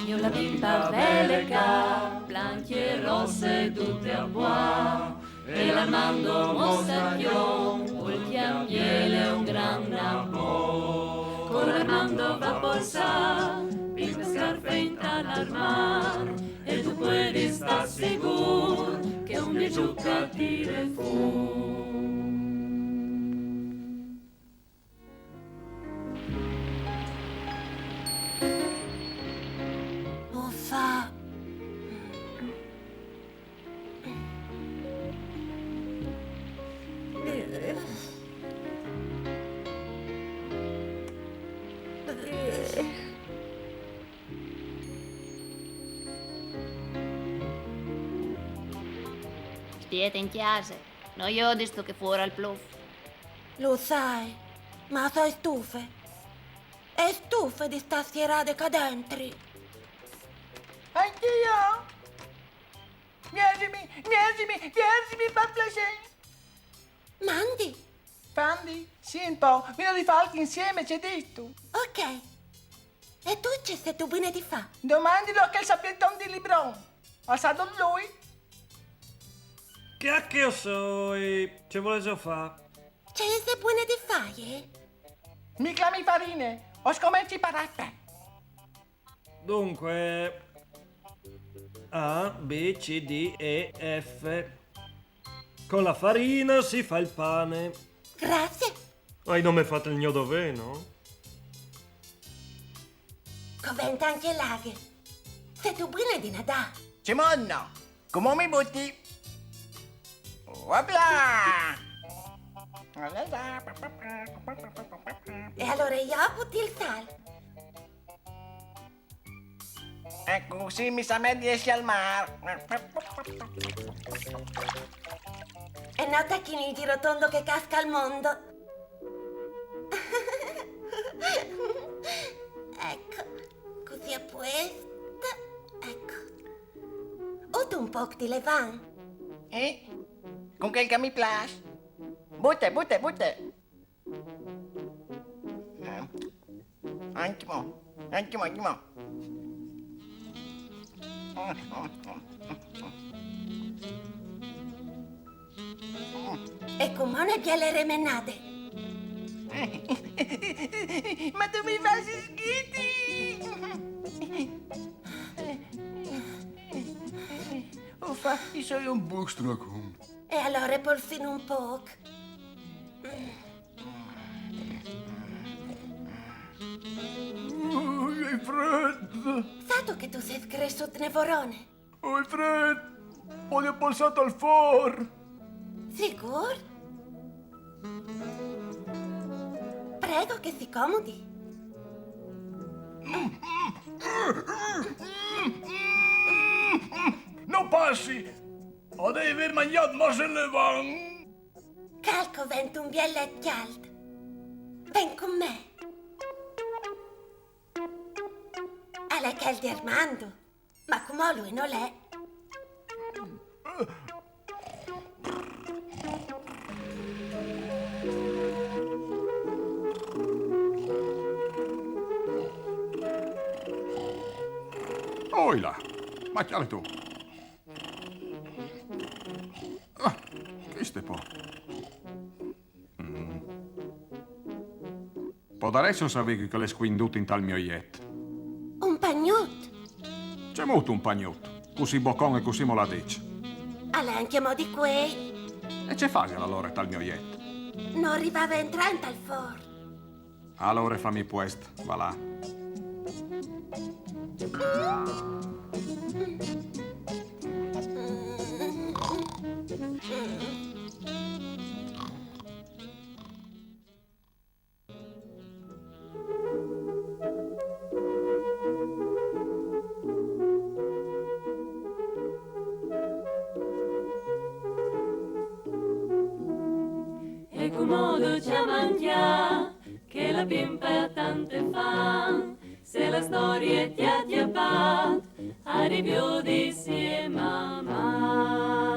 Io la bimba veleca, blanche rosse tutte a bois, e l'Armando Mostacchion, ultiam miele un gran nabo. Con l'Armando va bolsa, pinta scarpe in talarmar, e tu puedes estar seguro que un bejuca tire fu. Uffa. Stiete in chiesa. Non io disto che fuori al bluff. Lo sai, ma sono stufe. E stufe di sta schierade qua dentro. Anch'io! Viesimi, per piacere! Mandi. Fandi? Sì, un po'. Vino di falchi insieme, c'è detto. Ok. E tu ci sei tu bene di fa? Domandilo che il sapientone di Libron. Ha stato lui? Che io so, ci vuole già fa? Ci sei buone di fare? Mi clami farine. Ho scommesso parate. Dunque... A, B, C, D, E, F. Con la farina si fa il pane. Grazie. Non mi fate il mio dovere, no? Coventa anche laghe. Sei tu buone di Nadà. Cimonna, come mi butti? Opla! E allora io butti il sale. Ecco, così mi sa me di esci al mare. E no tacchini di rotondo che casca al mondo. Ecco, così a questa. Ecco. Uto un po' di levan. Con quel che mi piace. Butte. Anchimo. E come una biele remenate. Ma tu mi fai schiti! Uffa, io sono un bustrakum. E allora polsino un po'. È freddo! Sato che tu sei cresciuto nevorone? Oh, è freddo! Ho polsato al forno! Sicuro? Prego che si comodi. Non passi! Ho devi aver mangiato ma se ne van! Calco vento un biellet chialdo. Ven con me. Alla che di Armando. Ma come lui non l'è. Oila, macchiale tu. Ah, che ste po'? Può dare adesso sapevi che le squindute in tal mio iet. Un pagnut. C'è molto un pagnotto, così boccone e così moladeccio. Alla anche mo di quei. E c'è fase allora tal mio iet. Non arrivava entrante al forno. Allora fammi quest, va là. E comodo ci mangia che la bimba tante fa, se la storia ti ha arrivi di mamma.